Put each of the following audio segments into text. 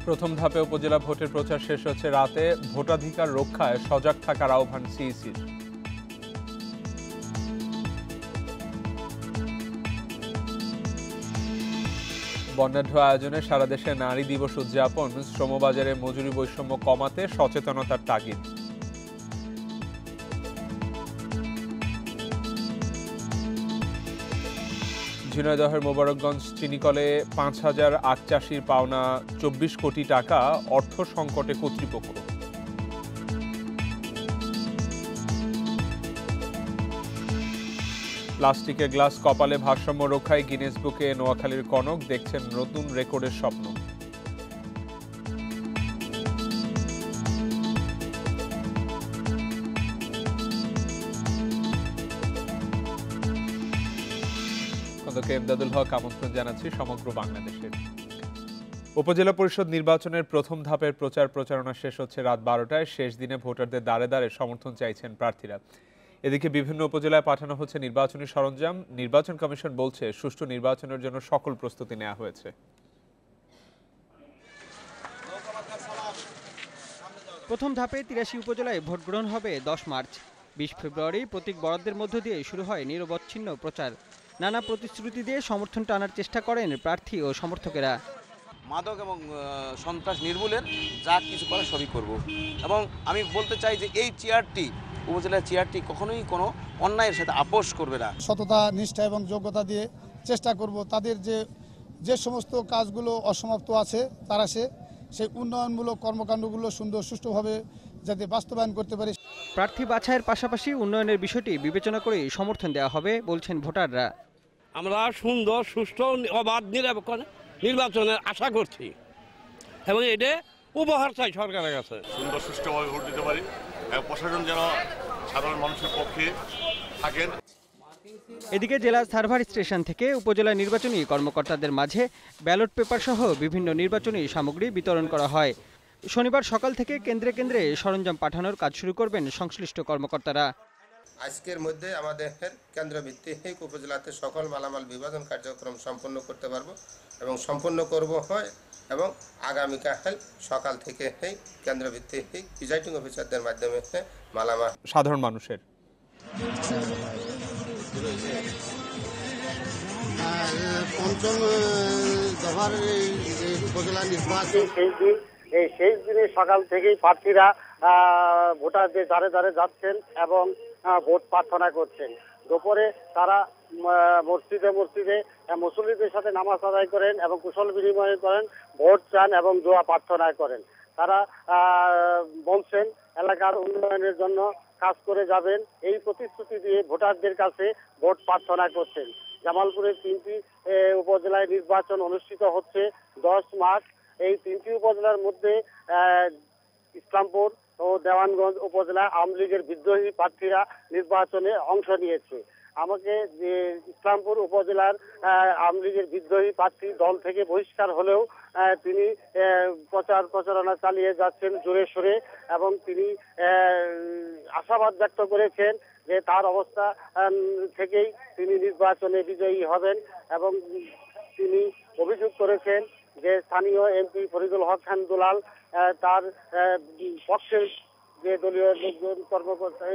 প্রথম ধাপে উপজেলা ভোটের প্রচার শেষ হচ্ছে রাতে। ভোটাধিকার রক্ষায় সজাগ থাকার আহ্বান সিইসির। বর্ণাঢ্য আয়োজনে সারা দেশে নারী দিবস উদযাপন। শ্রমবাজারে মজুরি বৈষম্য কমাতে সচেতনতার তাগিদ। ঝিনাইদহের মোবারকগঞ্জ চিনিকলে ৫,০০০ আখ চাষির পাওনা ২৪ কোটি টাকা অর্থ সংকটে কর্তৃপক্ষ। প্লাস্টিকের গ্লাস কপালে ভারসাম্য রক্ষায় গিনেস বুকে নোয়াখালীর কনক। দেখছেন নতুন রেকর্ডের স্বপ্ন। এমদাদুল হক আমন্ত্রণ জানাচ্ছি সমগ্র বাংলাদেশের। উপজেলা পরিষদ নির্বাচনের প্রথম ধাপের প্রচারণা শেষ হচ্ছে রাত ১২টায়। শেষ দিনে ভোটারদের দ্বারে দ্বারে সমর্থন চাইছেন প্রার্থীরা। এদিকে বিভিন্ন উপজেলায় পাঠানো হচ্ছে নির্বাচনী সরঞ্জাম। নির্বাচন কমিশন বলছে সুষ্ঠু নির্বাচনের জন্য সকল প্রস্তুতি নেওয়া হয়েছে। প্রথম ধাপে ৮৩ উপজেলায় ভোট গ্রহণ হবে ১০ মার্চ। ২০ ফেব্রুয়ারি প্রতীক বরাদ্দের মধ্য দিয়ে শুরু হয় নিরবচ্ছিন্ন প্রচার। নানা প্রতিশ্রুতি দিয়ে সমর্থন টানার চেষ্টা করেন প্রার্থী ও সমর্থকেরা। মাদক এবং সন্ত্রাস নির্মূলের যা কিছু করে সবই করব। এবং আমি বলতে চাই যে এই চেয়ারটি, উপজেলার চেয়ারটি কখনোই কোনো অন্যায়ের সাথে আপোষ করবে না। সততা, নিষ্ঠা এবং যোগ্যতা দিয়ে চেষ্টা করব তাদের যে সমস্ত কাজগুলো অসমাপ্ত আছে তারা সেই উন্নয়নমূলক কর্মকাণ্ডগুলো সুষ্ঠুভাবে যাতে বাস্তবায়ন করতে পারে। প্রার্থী বাছাইয়ের পাশাপাশি উন্নয়নের বিষয়টি বিবেচনা করে সমর্থন দেওয়া হবে বলছেন ভোটাররা। আমরা সুন্দর, সুষ্ঠু, অবাধ, নিরপেক্ষ নির্বাচনের আশা করছি এবং এটা উপহার চাই সরকারের কাছে। সুন্দর, সুষ্ঠুভাবে ভোট দিতে পারি এবং প্রশাসন যেন সাধারণ মানুষের পক্ষে থাকেন। এদিকে জেলা সার্ভার স্টেশন থেকে উপজেলা নির্বাচনী কর্মকর্তাদের মাঝে ব্যালট পেপার সহ বিভিন্ন নির্বাচনী সামগ্রী বিতরণ করা হয়। শনিবার সকাল থেকে কেন্দ্রে কেন্দ্রে সরঞ্জাম পাঠানোর কাজ শুরু করবেন সংশ্লিষ্ট কর্মকর্তারা। আজকের মধ্যে আমাদের কেন্দ্রভিত্তিক উপজেলাতে সকল মালামাল বিভাজন কার্যক্রম সম্পন্ন করতে পারব এবং সম্পন্ন করব হয় এবং আগামীকাল সকাল থেকে কেন্দ্রভিত্তিক প্রিজাইডিং অফিসারদের মাধ্যমে মালামাল সাধারণ মানুষের পঞ্চম দফার উপজেলা নির্বাচন এই শেষ দিনে সকাল থেকেই প্রার্থীরা ভোটারদের দ্বারে দ্বারে যাচ্ছেন এবং ভোট প্রার্থনা করছেন। দুপুরে তারা মসজিদে মুসল্লিদের সাথে নামাজ আদায় করেন এবং কুশল বিনিময় করেন, ভোট চান এবং দোয়া প্রার্থনা করেন। তারা বলছেন এলাকার উন্নয়নের জন্য কাজ করে যাবেন, এই প্রতিশ্রুতি দিয়ে ভোটারদের কাছে ভোট প্রার্থনা করছেন। জামালপুরের ৩টি উপজেলায় নির্বাচন অনুষ্ঠিত হচ্ছে ১০ মার্চ। এই 3টি উপজেলার মধ্যে ইসলামপুর ও দেওয়ানগঞ্জ উপজেলা আওয়ামী লীগের বিদ্রোহী প্রার্থীরা নির্বাচনে অংশ নিয়েছে। আমাকে ইসলামপুর উপজেলার আওয়ামী লীগের বিদ্রোহী প্রার্থী দল থেকে বহিষ্কার হলেও তিনি প্রচারণা চালিয়ে যাচ্ছেন জোরে সোরে এবং তিনি আশাবাদ ব্যক্ত করেছেন যে তার অবস্থা থেকেই তিনি নির্বাচনে বিজয়ী হবেন এবং তিনি অভিযোগ করেছেন যে স্থানীয় এমপি ফরিদুল হক খান দুলাল তার পক্ষের যে দলীয় লোকজন কর্মকর্তা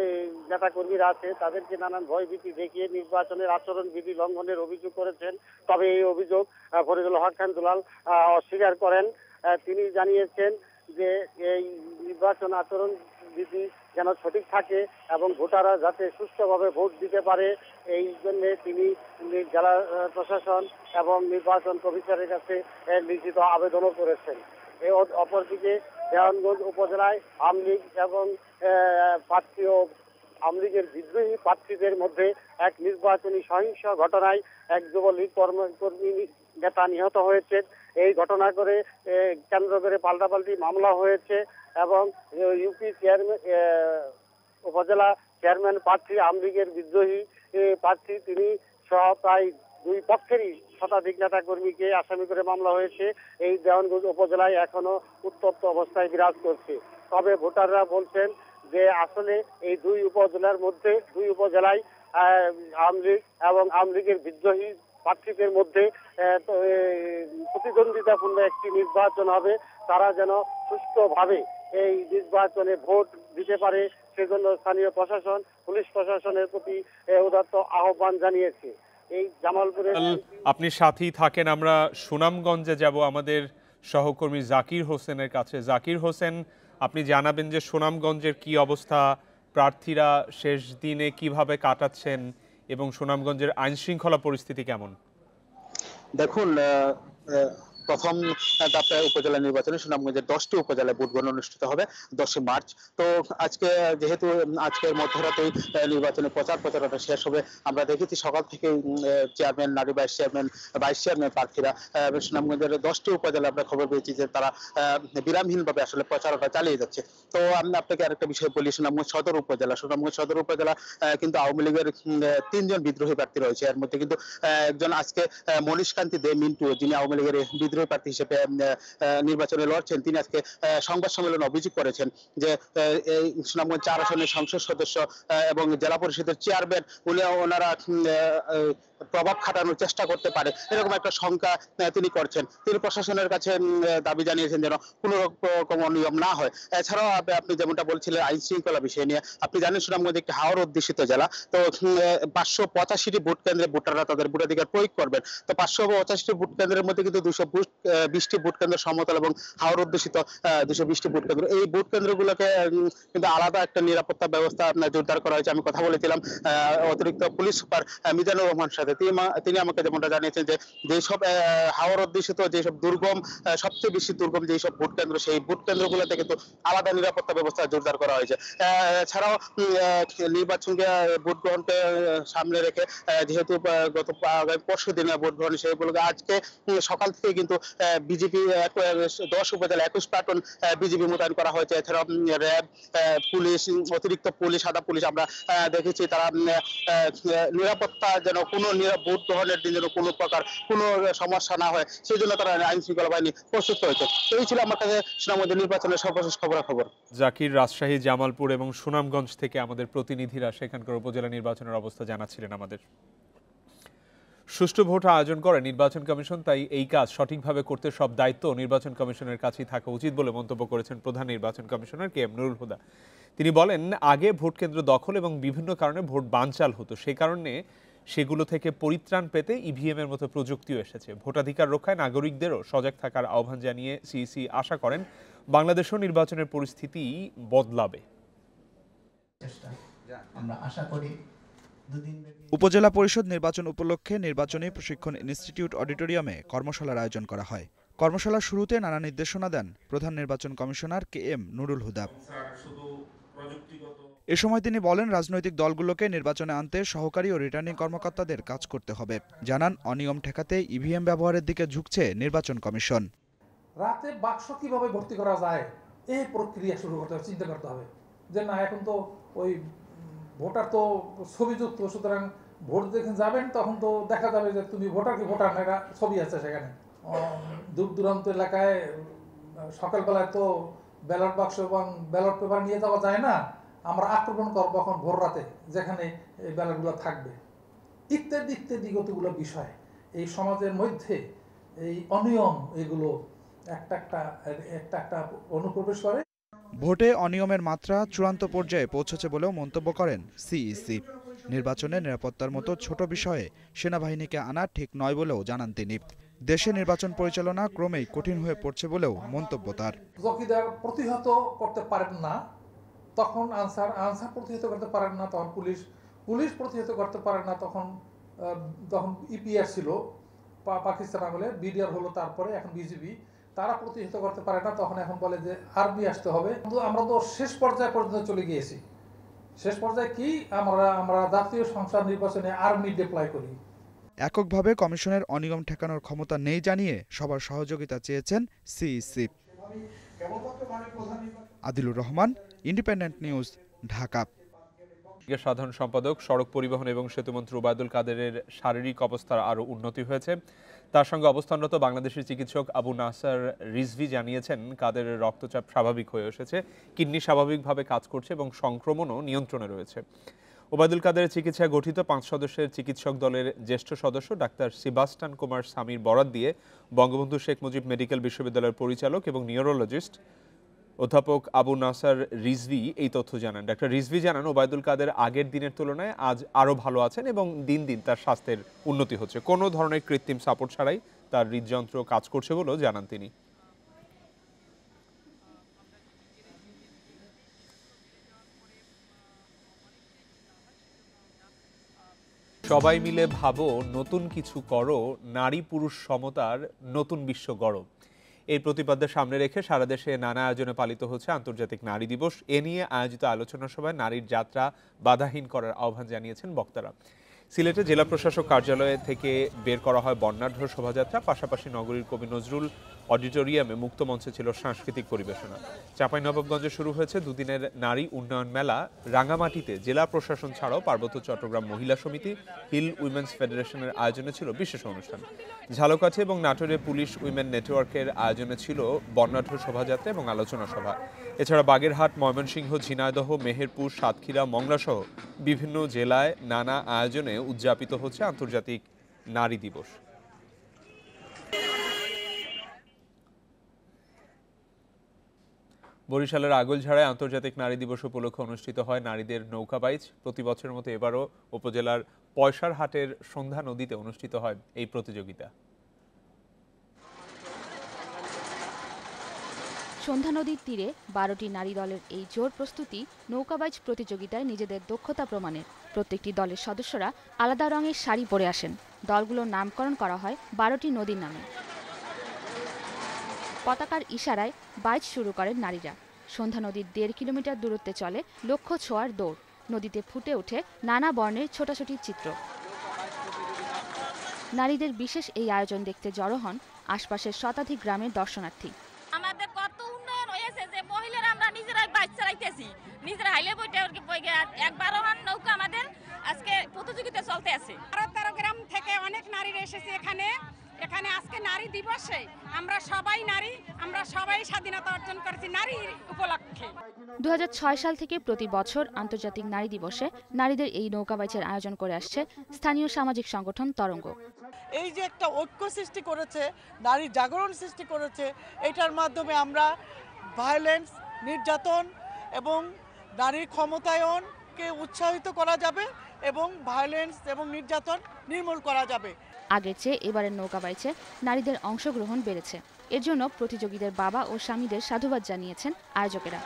নেতা কর্মীরা আছে তাদেরকে নানান ভয়ভীতি দেখিয়ে নির্বাচনের আচরণবিধি লঙ্ঘনের অভিযোগ করেছেন। তবে এই অভিযোগ ফরিদুল হক খান দুলাল অস্বীকার করেন। তিনি জানিয়েছেন যে এই নির্বাচন আচরণ বিধি যেন সঠিক থাকে এবং ভোটাররা যাতে সুষ্ঠুভাবে ভোট দিতে পারে, এই জন্য তিনি জেলা প্রশাসন এবং নির্বাচন কমিশনের কাছে লিখিত আবেদনও করেছেন। এই অপরদিকে দেওয়ানগঞ্জ উপজেলায় আওয়ামী লীগ এবং প্রার্থী ও আওয়ামী লীগের বিদ্রোহী প্রার্থীদের মধ্যে এক নির্বাচনী সহিংস ঘটনায় এক যুবলীগ কর্মী নেতা নিহত হয়েছে। এই ঘটনা করে কেন্দ্র করে পাল্টাপাল্টি মামলা হয়েছে এবং ইউপি চেয়ারম্যান উপজেলা চেয়ারম্যান প্রার্থী আওয়ামী লীগের বিদ্রোহী প্রার্থী তিনি সহ প্রায় দুই পক্ষেরই শতাধিক নেতা কর্মীকে আসামি করে মামলা হয়েছে। এই দেওয়ানগঞ্জ উপজেলায় এখনো উত্তপ্ত অবস্থায় বিরাজ করছে। তবে ভোটাররা বলছেন যে আসলে এই দুই উপজেলায় আওয়ামী লীগ এবং আওয়ামী লীগের বিদ্রোহী প্রার্থীদের মধ্যে কথিত প্রতিদ্বন্দ্বিতাপূর্ণ একটি নির্বাচন হবে, তারা যেন সুষ্ঠুভাবে এই নির্বাচনে ভোট দিতে পারে সেজন্য স্থানীয় প্রশাসন, পুলিশ প্রশাসনের প্রতি উদাত্ত আহ্বান জানিয়েছে। এই জামালপুরের আপনি সাথেই থাকেন, আমরা সুনামগঞ্জে যাব আমাদের সহকর্মী জাকির হোসেনের কাছে। জাকির হোসেন, আপনি জানাবেন যে সুনামগঞ্জের কি অবস্থা, প্রার্থীরা শেষ দিনে কিভাবে কাটাচ্ছেন এবং সুনামগঞ্জের আইন শৃঙ্খলা পরিস্থিতি কেমন? দেখুন, প্রথম ধাপে উপজেলা নির্বাচনে সুনামগঞ্জের 10টি উপজেলায় ভোট গণনা অনুষ্ঠিত হবে 10 মার্চ। তো আজকে যেহেতু আজকের মধ্যরাতেই নির্বাচনের প্রচারণা শেষ হবে, আমরা দেখেছি সকাল থেকে চেয়ারম্যান, নারী ভাইস চেয়ারম্যান প্রার্থীরা সুনামগঞ্জের 10টি উপজেলা আমরা খবর পেয়েছি যে তারা বিরামহীনভাবে আসলে প্রচারণা চালিয়ে যাচ্ছে। তো আমি আপনাকে আরেকটা বিষয় বলি, সুনামগঞ্জ সদর উপজেলা কিন্তু আওয়ামী লীগের 3জন বিদ্রোহী প্রার্থী রয়েছে। এর মধ্যে কিন্তু একজন আজকে মনীষ কান্তি দে মিন্টু, যিনি আওয়ামী লীগের বিদ্রোহী প্রার্থী হিসেবে নির্বাচনে লড়ছেন, তিনি আজকে সংবাদ সম্মেলনে অভিযোগ করেছেন যে এই সুনামগঞ্জ 4 আসনের সংসদ সদস্য এবং জেলা পরিষদের চেয়ারম্যান ওনারা প্রভাব খাটানোর চেষ্টা করতে পারে, এরকম একটা শঙ্কা তিনি করছেন। তিনি প্রশাসনের কাছে দাবি জানিয়েছেন যেন কোনো রকম অনিয়ম না হয়। এছাড়াও আপনি যেমনটা বলছিলেন আইন শৃঙ্খলা বিষয় নিয়ে, আপনি জানেন সুনামগঞ্জ একটি হাওর অধ্যুষিত জেলা। তো 585টি ভোট কেন্দ্রে ভোটাররা তাদের ভোটাধিকার প্রয়োগ করবেন। তো 585টি ভোট কেন্দ্রের মধ্যে কিন্তু 220টি ভোট কেন্দ্র সমতল এবং হাওর অধ্যুষিত 220টি ভোট কেন্দ্র। এই ভোট কেন্দ্রগুলোকে কিন্তু আলাদা একটা নিরাপত্তা ব্যবস্থা জোরদার করা হয়েছে। আমি কথা বলেছিলাম অতিরিক্ত পুলিশ সুপার মিজানুর রহমান সাথে, তিনি আমাকে যেমনটা জানিয়েছেন যে যেসব হাওর অধ্যুষিত যেসব দুর্গম, সবচেয়ে বেশি দুর্গম যেসব ভোট কেন্দ্র, সেই ভোট কেন্দ্রগুলোতে কিন্তু আলাদা নিরাপত্তা ব্যবস্থা জোরদার করা হয়েছে। এছাড়াও নির্বাচনকে ভোট গ্রহণকে সামনে রেখে যেহেতু গত পরশু দিনে ভোট গ্রহণ, সেই উপলক্ষে আজকে সকাল থেকে কিন্তু বিজেপি 10 উপজেলা 21 প্লাটুন বিজেপি মোতায়েন করা হয়েছে। এছাড়াও র্যাব, পুলিশ, অতিরিক্ত পুলিশ, আধা পুলিশ আমরা দেখেছি তারা নিরাপত্তা যেন কোনো ভোট গ্রহণের দিন যেন কোনো প্রকার কোনো সমস্যা না হয় সেই জন্য তারা আইন শৃঙ্খলা বাহিনী প্রস্তুত হয়েছে। এই ছিল আমার কাছে সুনামগঞ্জ নির্বাচনের সর্বশেষ খবরাখবর। জাকির রাজশাহী, জামালপুর এবং সুনামগঞ্জ থেকে আমাদের প্রতিনিধিরা সেখানকার উপজেলা নির্বাচনের অবস্থা জানাচ্ছিলেন আমাদের। সুষ্ঠু ভোট আয়োজন করে নির্বাচন কমিশন, তাই এই কাজ সঠিকভাবে করতে সব দায়িত্ব নির্বাচন কমিশনের কাছেই থাকা উচিত বলে মন্তব্য করেছেন প্রধান নির্বাচন commissioner K M Nurul Huda. তিনি বলেন, আগে ভোট কেন্দ্র দখল এবং বিভিন্ন কারণে ভোট বানচাল হতো, সে কারণে সেগুলো থেকে পরিত্রাণ পেতে ইভিএম এর মতো প্রযুক্তিও এসেছে। ভোটাধিকার রক্ষায় নাগরিকদেরও সজাগ থাকার আহ্বান জানিয়ে সিইসি আশা করেন বাংলাদেশও নির্বাচনের পরিস্থিতি বদলাবে। আমরা আশা করি উপজেলা পরিষদ নির্বাচন উপলক্ষে নির্বাচনী প্রশিক্ষণ ইনস্টিটিউট অডিটোরিয়ামে কর্মশালার আয়োজন করা হয়। কর্মশালার শুরুতে নানা নির্দেশনা দেন প্রধান নির্বাচন commissioner K M Nurul Huda. এ সময় তিনি বলেন, রাজনৈতিক দলগুলোকে নির্বাচনে আনতে সহকারী ও রিটার্নিং কর্মকর্তাদের কাজ করতে হবে। জানান, অনিয়ম ঠেকাতে ইভিএম ব্যবহারের দিকে ঝুঁকছে নির্বাচন কমিশন। রাতে বাক্স কিভাবে ভর্তি করা যায় এই প্রক্রিয়া শুরু করতে হবে, চিন্তা করতে হবে যে না, এখন তো ওই ভোটার তো ছবিযুক্ত, সুতরাং ভোট যখন যাবেন তখন তো দেখা যাবে যে তুমি ভোটার কি ভোটার না, ছবি আছে সেখানে। দূর দূরান্ত এলাকায় সকালবেলায় তো ব্যালট বাক্স এবং ব্যালট পেপার নিয়ে যাওয়া যায় না, আমরা আক্রমণ করবো এখন ভোর রাতে যেখানে এই ব্যালটগুলো থাকবে, ইত্যাদি ইত্যাদি কতগুলো বিষয় এই সমাজের মধ্যে এই অনিয়ম এগুলো একটা একটা অনুপ্রবেশ করে। ভোটে অনিয়মের মাত্রা চূড়ান্ত পর্যায়ে পৌঁছেছে বলেও মন্তব্য করেন সিইসি। নির্বাচনে নিরাপত্তার মতো ছোট বিষয়ে সেনাবাহিনীকে আনা ঠিক নয় বলেও জানান তিনি। দেশে নির্বাচন পরিচালনা ক্রমেই কঠিন হয়ে পড়ছে বলেও মন্তব্য তার। চৌকিদার প্রতিহত করতে পারেন না, তখন আনসার প্রতিহত করতে পারেন না, তখন পুলিশ প্রতিহত করতে পারেন না, তখন ইপিআর ছিল পাকিস্তান আমলে, বিডিআর হলো তারপরে, এখন বিজিবি, তারা প্রতিহত করতে পারে না, তখন এখন বলে যে আর্মি আসতে হবে। আমরা তো শেষ পর্যায়ে পর্যন্ত চলে গিয়েছি। শেষ পর্যায়ে কি আমরা জাতীয় সংসদ নির্বাচনে আর্মি ডিপ্লয় করি। এককভাবে কমিশনের অনিয়ম ঠেকানোর ক্ষমতা নেই জানিয়ে সবার সহযোগিতা চেয়েছেন CEC. Adilur Rahman, independent news, Dhaka. সাধারণ সম্পাদক, সড়ক পরিবহন এবং সেতুমন্ত্রী ওবায়দুল কাদেরের শারীরিক অবস্থার আরও উন্নতি হয়েছে। তার সঙ্গে অবস্থানরত বাংলাদেশের চিকিৎসক আবু নাসার রিজভি জানিয়েছেন, কাদেরের রক্তচাপ স্বাভাবিক হয়ে এসেছে, কিডনি স্বাভাবিকভাবে কাজ করছে এবং সংক্রমণও নিয়ন্ত্রণে রয়েছে। ওবায়দুল কাদেরের চিকিৎসায় গঠিত 5 সদস্যের চিকিৎসক দলের জ্যেষ্ঠ সদস্য ডাক্তার সিবাস্টান কুমার স্বামীর বরাত দিয়ে বঙ্গবন্ধু শেখ মুজিব মেডিকেল বিশ্ববিদ্যালয়ের পরিচালক এবং নিউরোলজিস্ট অধ্যাপক আবু নাসার রিজভী এই তথ্য জানান। ডাক্তার রিজভী জানান, ওবায়দুল কাদের আগের দিনের তুলনায় আজ আরও ভালো আছেন এবং দিন দিন তার স্বাস্থ্যের উন্নতি হচ্ছে। কোনো ধরনের কৃত্রিম সাপোর্ট ছাড়াই তার হৃদযন্ত্র কাজ করছে বলেও জানান তিনি। সবাই মিলে ভাবো, নতুন কিছু করো, নারী পুরুষ সমতার নতুন বিশ্ব গড়ো। এই প্রতিপাদ্য সামনে রেখে সারা দেশে নানা আয়োজনে পালিত হচ্ছে আন্তর্জাতিক নারী দিবস। এ নিয়ে আয়োজিত আলোচনা সভায় নারীর যাত্রা বাধাহীন করার আহ্বান জানিয়েছেন বক্তারা। সিলেটে জেলা প্রশাসক কার্যালয় থেকে বের করা হয় বর্ণাঢ্য শোভাযাত্রা। পাশাপাশি নগরীর কবি নজরুল অডিটোরিয়ামে মুক্ত মঞ্চে ছিল সাংস্কৃতিক পরিবেশনা। চাঁপাইনবাবগঞ্জে শুরু হয়েছে দুদিনের নারী উন্নয়ন মেলা। রাঙামাটিতে জেলা প্রশাসন ছাড়াও পার্বত্য চট্টগ্রাম মহিলা সমিতি, হিল উইমেন্স ফেডারেশনের আয়োজনে ছিল বিশেষ অনুষ্ঠান। ঝালকাঠি এবং নাটোরে পুলিশ উইমেন নেটওয়ার্কের আয়োজনে ছিল বর্ণাঢ্য শোভাযাত্রা এবং আলোচনা সভা। এছাড়া বাগেরহাট, ময়মনসিংহ, ঝিনাইদহ, মেহেরপুর, সাতক্ষীরা, মংলা সহ বিভিন্ন জেলায় নানা আয়োজনে উদযাপিত হচ্ছে আন্তর্জাতিক নারী দিবস। বরিশালের আগলঝাড়ায় আন্তর্জাতিক নারী দিবস উপলক্ষে অনুষ্ঠিত হয় নারীদের নৌকা বাইচ। প্রতি বছরের মতো এবারও উপজেলার পয়সার হাটের সন্ধ্যা নদীতে অনুষ্ঠিত হয় এই প্রতিযোগিতা। সন্ধ্যা নদীর তীরে 12টি নারী দলের এই জোর প্রস্তুতি নৌকাবাইচ প্রতিযোগিতায় নিজেদের দক্ষতা প্রমাণের। প্রত্যেকটি দলের সদস্যরা আলাদা রঙের শাড়ি পরে আসেন। দলগুলোর নামকরণ করা হয় 12টি নদীর নামে। পতাকার ইশারায় বাইচ শুরু করেন নারীরা। সন্ধ্যা নদীর 1.5 কিলোমিটার দূরত্বে চলে লক্ষ্য ছোঁয়ার দৌড়। নদীতে ফুটে ওঠে নানা বর্ণের ছোটাছুটির চিত্র। নারীদের বিশেষ এই আয়োজন দেখতে জড়ো হন আশপাশের শতাধিক গ্রামের দর্শনার্থী। আমাদের কত উন্নয়ন হয়েছে যে মহিলারা আমরা নিজেরাই বাইচ চালাইতেছি, নিজেরা হাইলে বইটা একবার নৌকা আমাদের আজকে প্রতিযোগিতা চলতে আছে। 13 গ্রাম থেকে অনেক নারীরা এসেছে এখানে আজকে নারী দিবসে আমরা সবাই নারী, আমরা সবাই স্বাধীনতা অর্জন করেছি নারীর উপলক্ষে। 2006 সাল থেকে প্রতি বছর আন্তর্জাতিক নারী দিবসে নারীদের এই নৌকাবাইচের আয়োজন করে আসছে স্থানীয় সামাজিক সংগঠন তরঙ্গ। এই যে একটা ঐক্য সৃষ্টি করেছে, নারীর জাগরণ সৃষ্টি করেছে, এটার মাধ্যমে আমরা ভায়োলেন্স, নির্যাতন এবং নারীর ক্ষমতায়নকে উৎসাহিত করা যাবে এবং ভায়োলেন্স এবং নির্যাতন নির্মূল করা যাবে। আগের চেয়ে এবারের নৌকাবাইচে নারীদের অংশগ্রহণ বেড়েছে। এর জন্য প্রতিযোগীদের বাবা ও স্বামীদের সাধুবাদ জানিয়েছেন আয়োজকেরা।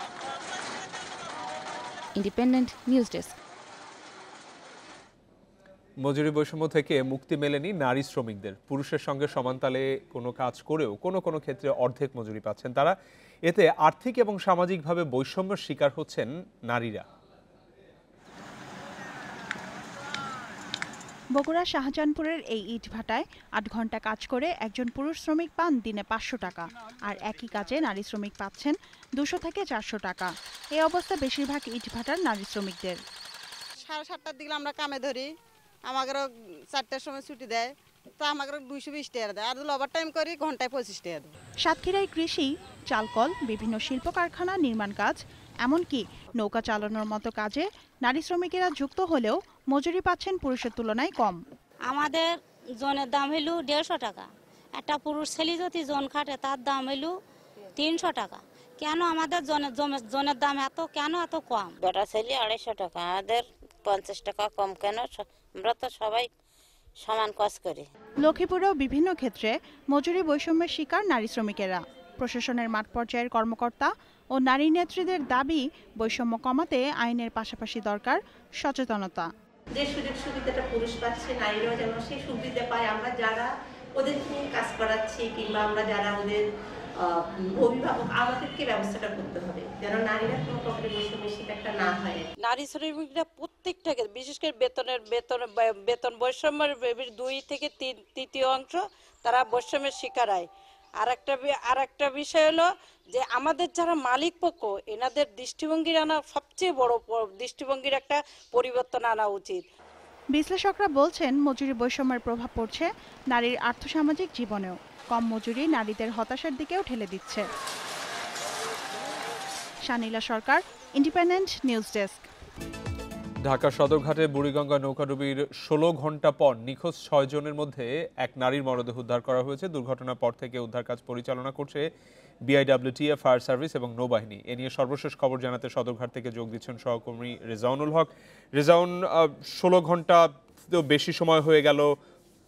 Independent news desk. মজুরি বৈষম্য থেকে মুক্তি মেলেনি নারী শ্রমিকদের। পুরুষের সঙ্গে সমানতালে কোনো কাজ করেও কোনো ক্ষেত্রে অর্ধেক মজুরি পাচ্ছেন তারা। এতে আর্থিক এবং সামাজিকভাবে বৈষম্যের শিকার হচ্ছেন নারীরা। বগুড়া শাহজাহানপুরের এই ইটভাটায় 8 ঘন্টা কাজ করে একজন পুরুষ শ্রমিক পান দিনে 500 টাকা, আর একই কাজে নারী শ্রমিক পাচ্ছেন 200 থেকে 400 টাকা। এই অবস্থা বেশিরভাগ ইটভাটার নারী শ্রমিকদের। 7:30টার দিকে আমরা কামে ধরি, আমাদেরও 4টার সময় ছুটি দেয়, তো আমাদের 220 টাকা দেয়, আর ওভার টাইম করি ঘন্টায় 25 টাকা দেয়। সাতক্ষীরায় কৃষি, চালকল, বিভিন্ন শিল্প কারখানা, নির্মাণ কাজ, এমনকি নৌকা চালানোর মতো কাজে নারী শ্রমিকেরা যুক্ত হলেও মজুরি পাচ্ছেন পুরুষের তুলনায় কম। আমাদের জনের দাম হইল 150 টাকা। একটা পুরুষ ছেলে যদি জন খাটে তার দাম হইল 300 টাকা। কেন আমাদের জনের দাম কেন এত কম? বেটা ছেলে 250 টাকা, আমাদের 50 টাকা কম কেন? আমরা তো সবাই সমান কাজ করি। লক্ষ্মীপুরেও বিভিন্ন ক্ষেত্রে মজুরি বৈষম্যের শিকার নারী শ্রমিকেরা। প্রশাসনের মাঠ পর্যায়ের কর্মকর্তা ও নারী নেত্রীদের দাবি, বৈষম্য কমাতে আইনের পাশাপাশি দরকার সচেতনতা। যে সুযোগ সুবিধাটা পুরুষ পাচ্ছে, নারীরাও যেন সেই সুবিধা পায়। আমরা যারা ওদের নিয়ে কাজ করাচ্ছি কিংবা আমরা যারা ওদের অভিভাবক, আমাদেরকে ব্যবস্থাটা করতে হবে যেন নারীরা কোনো প্রকারের বৈষম্যের শিকারটা না হয়। নারী শ্রমিকরা প্রত্যেকটা, বিশেষ করে বেতন বৈষম্যের 2 থেকে 3 অংশ তারা বৈষম্যের শিকার হয়। আর একটা বিষয় হলো যে আমাদের যারা মালিক পক্ষ, এনাদের দৃষ্টিভঙ্গির আনা সবচেয়ে বড় দৃষ্টিভঙ্গির একটা পরিবর্তন আনা উচিত। বিশ্লেষকরা বলছেন, মজুরি বৈষম্যের প্রভাব পড়ছে নারীর আর্থসামাজিক জীবনেও। কম মজুরি নারীদের হতাশার দিকেও ঠেলে দিচ্ছে। Shanila Sarkar, independent news desk. Dhaka সদরঘাটে বুড়িগঙ্গা নৌকাডুবির 16 ঘন্টা পর নিখোঁজ 6 জনের মধ্যে এক নারীর মরদেহ উদ্ধার করা হয়েছে। দুর্ঘটনার পর থেকে উদ্ধার কাজ পরিচালনা করছে বিআইডব্লিউটিএ, ফায়ার সার্ভিস এবং নৌবাহিনী। এ নিয়ে সর্বশেষ খবর জানাতে সদরঘাট থেকে যোগ দিচ্ছেন সহকর্মী রেজাউনুল হক। রেজাউন, 16 ঘন্টা বেশি সময় হয়ে গেল,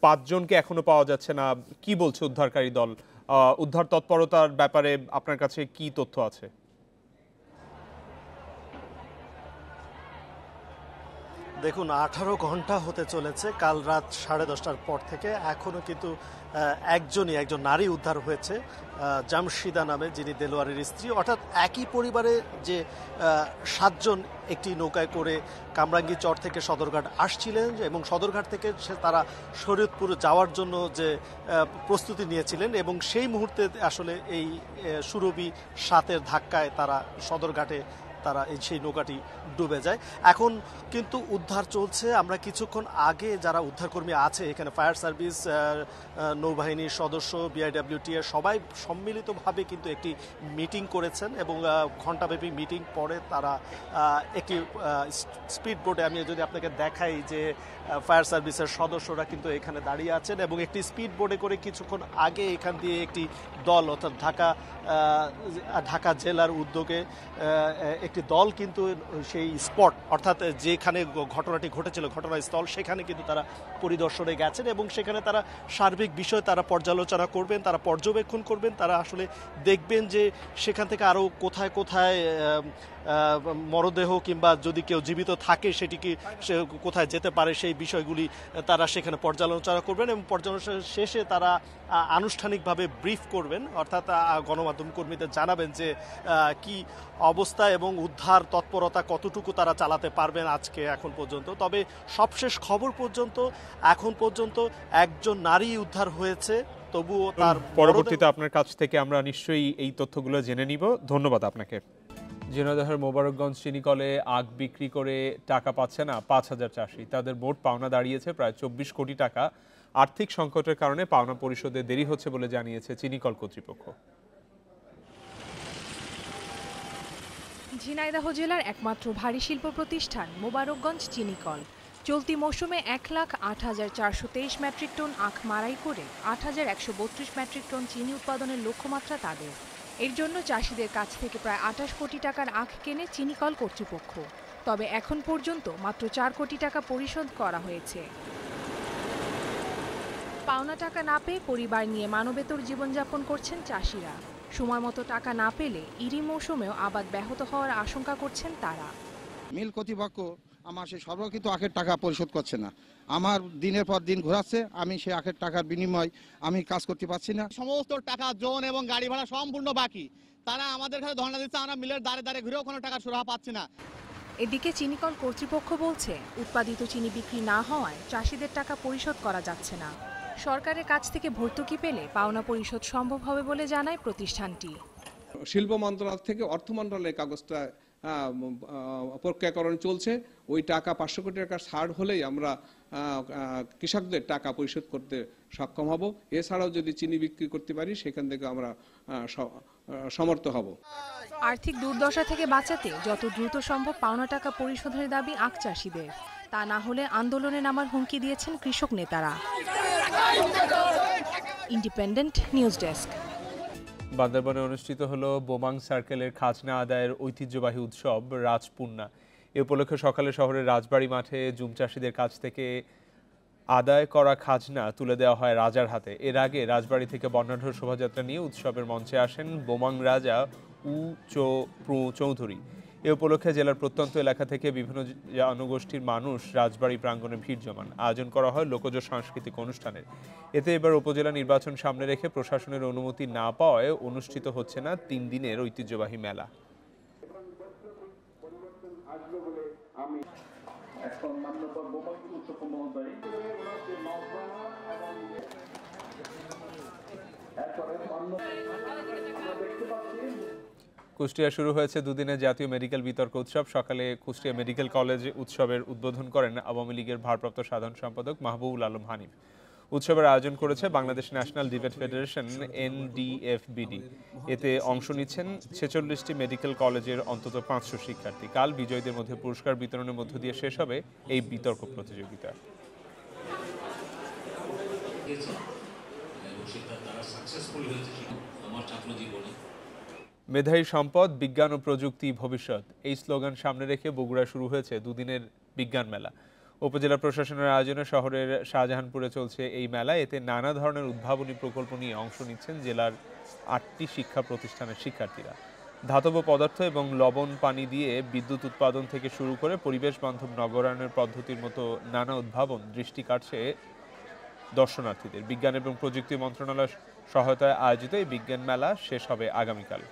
5 জনকে এখনো পাওয়া যাচ্ছে না। কি বলছে উদ্ধারকারী দল? উদ্ধার তৎপরতার ব্যাপারে আপনার কাছে কি তথ্য আছে? দেখুন, 18 ঘন্টা হতে চলেছে কাল রাত 10:30টার পর থেকে। এখনও কিন্তু একজন নারী উদ্ধার হয়েছে, জামশিদা নামে, যিনি দেলোয়ারের স্ত্রী। অর্থাৎ একই পরিবারে যে 7 জন একটি নৌকায় করে কামরাঙ্গী চর থেকে সদরঘাট আসছিলেন এবং সদরঘাট থেকে তারা শরীয়তপুর যাওয়ার জন্য যে প্রস্তুতি নিয়েছিলেন এবং সেই মুহূর্তে আসলে এই সুরভি 7-এর ধাক্কায় তারা সদরঘাটে সেই নৌকাটি ডুবে যায়। এখন কিন্তু উদ্ধার চলছে। আমরা কিছুক্ষণ আগে যারা উদ্ধারকর্মী আছে এখানে, ফায়ার সার্ভিস, নৌবাহিনীর সদস্য, বিআইডব্লিউটিএ সবাই সম্মিলিতভাবে কিন্তু একটি মিটিং করেছেন এবং ঘণ্টাব্যাপী মিটিং পরে তারা একটি স্পিড বোটে, আমি যদি আপনাকে দেখাই যে ফায়ার সার্ভিসের সদস্যরা কিন্তু এখানে দাঁড়িয়ে আছেন এবং একটি স্পিড বোটে করে কিছুক্ষণ আগে এখান দিয়ে একটি দল, অর্থাৎ ঢাকা জেলার উদ্যোগে একটি দল কিন্তু সেই স্পট, অর্থাৎ যেখানে ঘটনাটি ঘটেছিল, ঘটনাস্থল, সেখানে কিন্তু তারা পরিদর্শনে গেছেন এবং সেখানে তারা সার্বিক বিষয় তারা পর্যালোচনা করবেন, তারা পর্যবেক্ষণ করবেন, তারা আসলে দেখবেন যে সেখান থেকে আরও কোথায় কোথায় মরদেহ কিংবা যদি কেউ জীবিত থাকে সেটিকে সে কোথায় যেতে পারে সেই বিষয়গুলি তারা সেখানে পর্যালোচনা করবেন এবং পর্যালোচনা শেষে তারা আনুষ্ঠানিকভাবে ব্রিফ করবেন, অর্থাৎ গণমাধ্যম কর্মীদের জানাবেন যে কি অবস্থা এবং উদ্ধার তৎপরতা কতটুকু তারা চালাতে পারবেন আজকে এখন পর্যন্ত। তবে সবশেষ খবর পর্যন্ত এখন পর্যন্ত একজন নারী উদ্ধার হয়েছে, তবুও তার পরবর্তীতে আপনার কাছ থেকে আমরা নিশ্চয়ই এই তথ্যগুলো জেনে নিব। ধন্যবাদ আপনাকে। ঝিনাইদহের মোবারকগঞ্জ চিনিকলে আখ বিক্রি করে টাকা পাচ্ছে না 5,000 চাষি। তাদের মোট পাওনা দাঁড়িয়েছে প্রায় 24 কোটি টাকা। আর্থিক সংকটের কারণে পাওনা পরিশোধে দেরি হচ্ছে বলে জানিয়েছে চিনিকল কর্তৃপক্ষ। ঝিনাইদহ জেলার একমাত্র ভারী শিল্প প্রতিষ্ঠান মোবারকগঞ্জ চিনিকল চলতি মৌসুমে 1,08,423 মেট্রিক টন আখ মাড়াই করে 8,132 মেট্রিক টন চিনি উৎপাদনের লক্ষ্যমাত্রা তাদের। এর জন্য চাষিদের কাছ থেকে প্রায় 28 কোটি টাকার আখ কেনে চিনিকল কর্তৃপক্ষ। তবে এখন পর্যন্ত মাত্র 4 কোটি টাকা পরিশোধ করা হয়েছে। পাওনা টাকা না পেয়ে পরিবার নিয়ে মানবেতর জীবনযাপন করছেন চাষিরা। সময় মতো টাকা না পেলে ইরি মৌসুমেও আবাদ ব্যাহত হওয়ার আশঙ্কা করছেন তারা। মিল কর্তৃপক্ষ আমার সেই সর্বকৃত আখের টাকা পরিশোধ করছে না। আমার দিনের পর দিন ঘোরাচ্ছে, আমি সেই আখের টাকার বিনিময় আমি কাজ করতে পারছি না। সমস্ত টাকা জোন এবং গাড়ি ভাড়া সম্পূর্ণ বাকি। তারা আমাদের কাছে ধর্ণা দিচ্ছে, আমরা মিলের দ্বারে দ্বারে ঘুরেও কোনো টাকা সুরাহা পাচ্ছি না। এদিকে চিনিকল কর্তৃপক্ষ বলছে উৎপাদিত চিনি বিক্রি না হওয়ায় চাষিদের টাকা পরিশোধ করা যাচ্ছে না। সরকারের কাছ থেকে ভর্তুকি পেলে পাওনা পরিশোধ সম্ভব হবে বলে জানায় প্রতিষ্ঠানটি। শিল্প মন্ত্রণালয় থেকে অর্থ মন্ত্রণালয়ের কাগজটা প্রক্রিয়াকরণ চলছে। ওই টাকা 500 কোটি টাকা ছাড় হলেই আমরা কৃষকদের টাকা পরিশোধ করতে সক্ষম হব। এছাড়াও যদি চিনি বিক্রি করতে পারি সেখান থেকে আমরা সমর্থ হব। আর্থিক দুর্দশা থেকে বাঁচাতে যত দ্রুত সম্ভব পাওনা টাকা পরিশোধের দাবি আখ চাষিদের। তা না হলে আন্দোলনে নামার হুমকি দিয়েছেন কৃষক নেতারা। Independent news desk. বান্দরবানে অনুষ্ঠিত হলো বোমাং সার্কেলের খাজনা আদায়ের ঐতিহ্যবাহী উৎসব রাজপূর্ণা। এ উপলক্ষে সকালে শহরের রাজবাড়ি মাঠে জুম চাষিদের কাছ থেকে আদায় করা খাজনা তুলে দেওয়া হয় রাজার হাতে। এর আগে রাজবাড়ি থেকে বর্ণাঢ্য শোভাযাত্রা নিয়ে উৎসবের মঞ্চে আসেন বোমাং রাজা চৌধুরী। এ উপলক্ষে জেলার প্রত্যন্ত এলাকা থেকে বিভিন্ন জনগোষ্ঠীর মানুষ রাজবাড়ি প্রাঙ্গণে ভিড় জমান। আয়োজন করা হয় লোকজ সাংস্কৃতিক অনুষ্ঠানের। এতে এবার উপজেলা নির্বাচন সামনে রেখে প্রশাসনের অনুমতি না পাওয়ায় অনুষ্ঠিত হচ্ছে না 3 দিনের ঐতিহ্যবাহী মেলা। কুষ্টিয়া শুরু হয়েছে দুদিনের জাতীয় মেডিকেল বিতর্ক উৎসব। সকালে কুষ্টিয়া মেডিকেল কলেজ উৎসবের উদ্বোধন করেন আওয়ামী লীগের ভারপ্রাপ্ত সাধারণ সম্পাদক মাহবুবুল আলম হানিফ। উৎসবের আয়োজন করেছে Bangladesh national debate federation NDFBD। এতে অংশ নিচ্ছেন 46টি মেডিকেল কলেজের অন্তত 500 শিক্ষার্থী। কাল বিজয়ীদের মধ্যে পুরস্কার বিতরণের মধ্য দিয়ে শেষ হবে এই বিতর্ক প্রতিযোগিতা। মেধাবী সম্পদ, বিজ্ঞান ও প্রযুক্তি ভবিষ্যৎ, এই স্লোগান সামনে রেখে বগুড়ায় শুরু হয়েছে দুদিনের বিজ্ঞান মেলা। উপজেলা প্রশাসনের আয়োজনে শহরের শাহজাহানপুরে চলছে এই মেলা। এতে নানা ধরনের উদ্ভাবনী প্রকল্প নিয়ে অংশ নিচ্ছেন জেলার 8টি শিক্ষা প্রতিষ্ঠানের শিক্ষার্থীরা। ধাতব পদার্থ এবং লবণ পানি দিয়ে বিদ্যুৎ উৎপাদন থেকে শুরু করে পরিবেশ বান্ধব নগরায়নের পদ্ধতির মতো নানা উদ্ভাবন দৃষ্টি কাটছে দর্শনার্থীদের। বিজ্ঞান এবং প্রযুক্তি মন্ত্রণালয়ের সহায়তায় আয়োজিত এই বিজ্ঞান মেলা শেষ হবে আগামীকাল।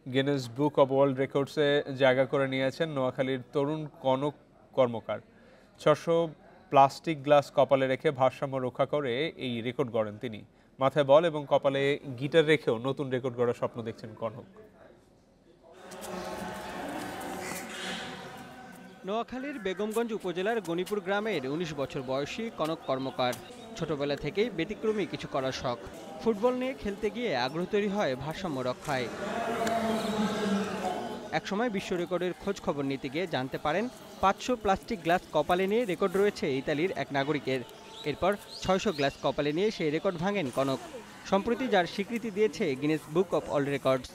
গিনেস বুক অব ওয়ার্ল্ড রেকর্ডসে জায়গা করে নিয়েছেন নোয়াখালীর তরুণ কনক কর্মকার। 600 প্লাস্টিক গ্লাস কপালে রেখে ভারসাম্য রক্ষা করে এই রেকর্ড গড়েন তিনি। মাথায় বল এবং কপালে গিটার রেখেও নতুন রেকর্ড গড়ার স্বপ্ন দেখছেন কনক। নোয়াখালীর বেগমগঞ্জ উপজেলার গণিপুর গ্রামের 19 বছর বয়সী কনক কর্মকার। ছোটবেলা থেকেই ব্যতিক্রমী কিছু করার শখ। ফুটবল নিয়ে খেলতে গিয়ে আগ্রহ তৈরি হয় ভারসাম্য রক্ষায়। একসময় বিশ্ব রেকর্ডের খোঁজ খবর নিতে গিয়ে জানতে পারেন 500 প্লাস্টিক গ্লাস কপালে নিয়ে রেকর্ড রয়েছে ইতালির এক নাগরিকের। এরপর 600 গ্লাস কপালে নিয়ে সেই রেকর্ড ভাঙেন কনক। সম্প্রতি যার স্বীকৃতি দিয়েছে Guinness book of world records.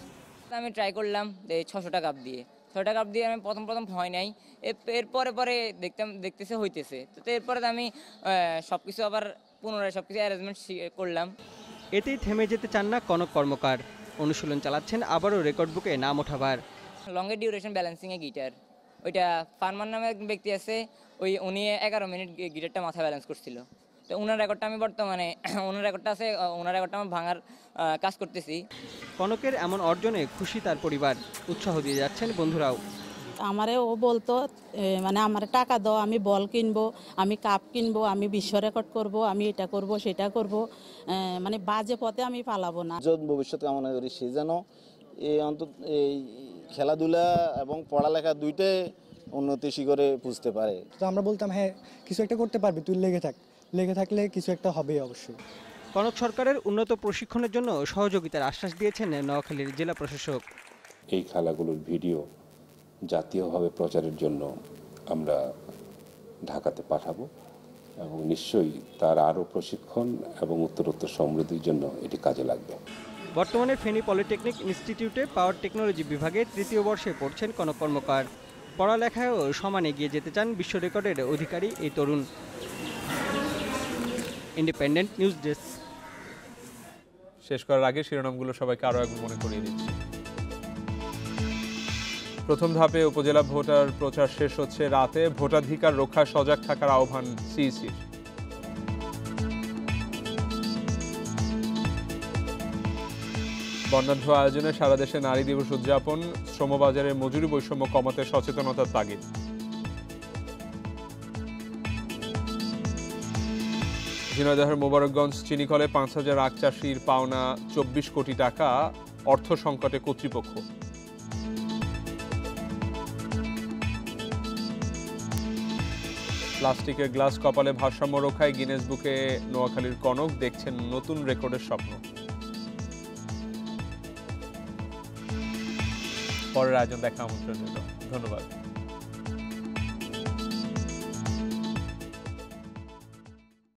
আমি ট্রাই করলাম 600 কাপ দিয়ে। 6টা কাপ দিয়ে আমি প্রথম হয় নাই, এরপরে দেখতেছে হইতেছে। তো এরপরে আমি সবকিছু আবার পুনরায় সবকিছু অ্যারেঞ্জমেন্ট করলাম। এতেই থেমে যেতে চান না কনক কর্মকার। অনুশীলন চালাচ্ছেন আবারও রেকর্ড বুকে নাম ওঠাবার। লঙ্গের ডিউরেশন ব্যালেন্সিংয়ে গিটার, ওইটা ফারমান নামে এক ব্যক্তি আছে, উনি 11 মিনিট গিটারটা মাথা ব্যালেন্স করছিল। তো ওনার রেকর্ডটা আমি বর্তমানে ওনার রেকর্ডটা আমি ভাঙার কাজ করতেছি। কনকের এমন অর্জনে খুশি তার পরিবার, উৎসাহ দিয়ে যাচ্ছেন বন্ধুরাও। আমারে ও বলতো মানে আমার টাকা দাও, আমি বল কিনবো, আমি কাপ কিনবো, আমি বিশ্ব রেকর্ড করব, আমি এটা করব সেটা করব, মানে বাজে পথে আমি পালাবো না। ভবিষ্যৎ কামনা করি সে যেন এই খেলাধুলা এবং পড়ালেখা দুইটাই উন্নতি শিখরে পুজতে পারে। তো আমরা বলতাম হ্যাঁ কিছু একটা করতে পারবি, তুই লেগে থাকলে কিছু একটা হবে অবশ্যই। কনক সরকারের উন্নত প্রশিক্ষণের জন্য সহযোগিতার আশ্বাস দিয়েছেন নোয়াখালীর জেলা প্রশাসক। এই খেলাগুলোর ভিডিও জাতীয়ভাবে প্রচারের জন্য আমরা ঢাকাতে পাঠাবো এবং নিশ্চয়ই তার আরও প্রশিক্ষণ এবং উত্তরোত্তর সমৃদ্ধির জন্য এটি কাজে লাগবে। বর্তমানে ফেনী পলিটেকনিক ইনস্টিটিউটে পাওয়ার টেকনোলজি বিভাগে 3য় বর্ষে পড়ছেন কনক কর্মকার। পড়ালেখায়ও সমান এগিয়ে যেতে চান বিশ্ব রেকর্ডের অধিকারী এই তরুণ। Independent news desk. শেষ করার আগে শিরোনামগুলো সবাইকে আরও একবার মনে করিয়ে দিচ্ছি। প্রথম ধাপে উপজেলা ভোটার প্রচার শেষ হচ্ছে রাতে। ভোটাধিকার রক্ষায় সজাগ থাকার আহ্বান সিইসির। বর্ণাঢ্য আয়োজনে সারা দেশে নারী দিবস উদযাপন। শ্রমবাজারে মজুরি বৈষম্য কমাতে সচেতনতার তাগিদ। ঝিনাইদহের মোবারকগঞ্জ চিনিকলে 5000 আখ চাষির পাওনা 24 কোটি টাকা, অর্থ সংকটে কর্তৃপক্ষ। প্লাস্টিকের গ্লাস কপালে ভারসাম্য রক্ষায় গিনেস বুকে নোয়াখালীর কনক দেখছেন নতুন রেকর্ডের স্বপ্ন। পরের আয়োজন দেখা আমন্ত্রণ রইল। ধন্যবাদ।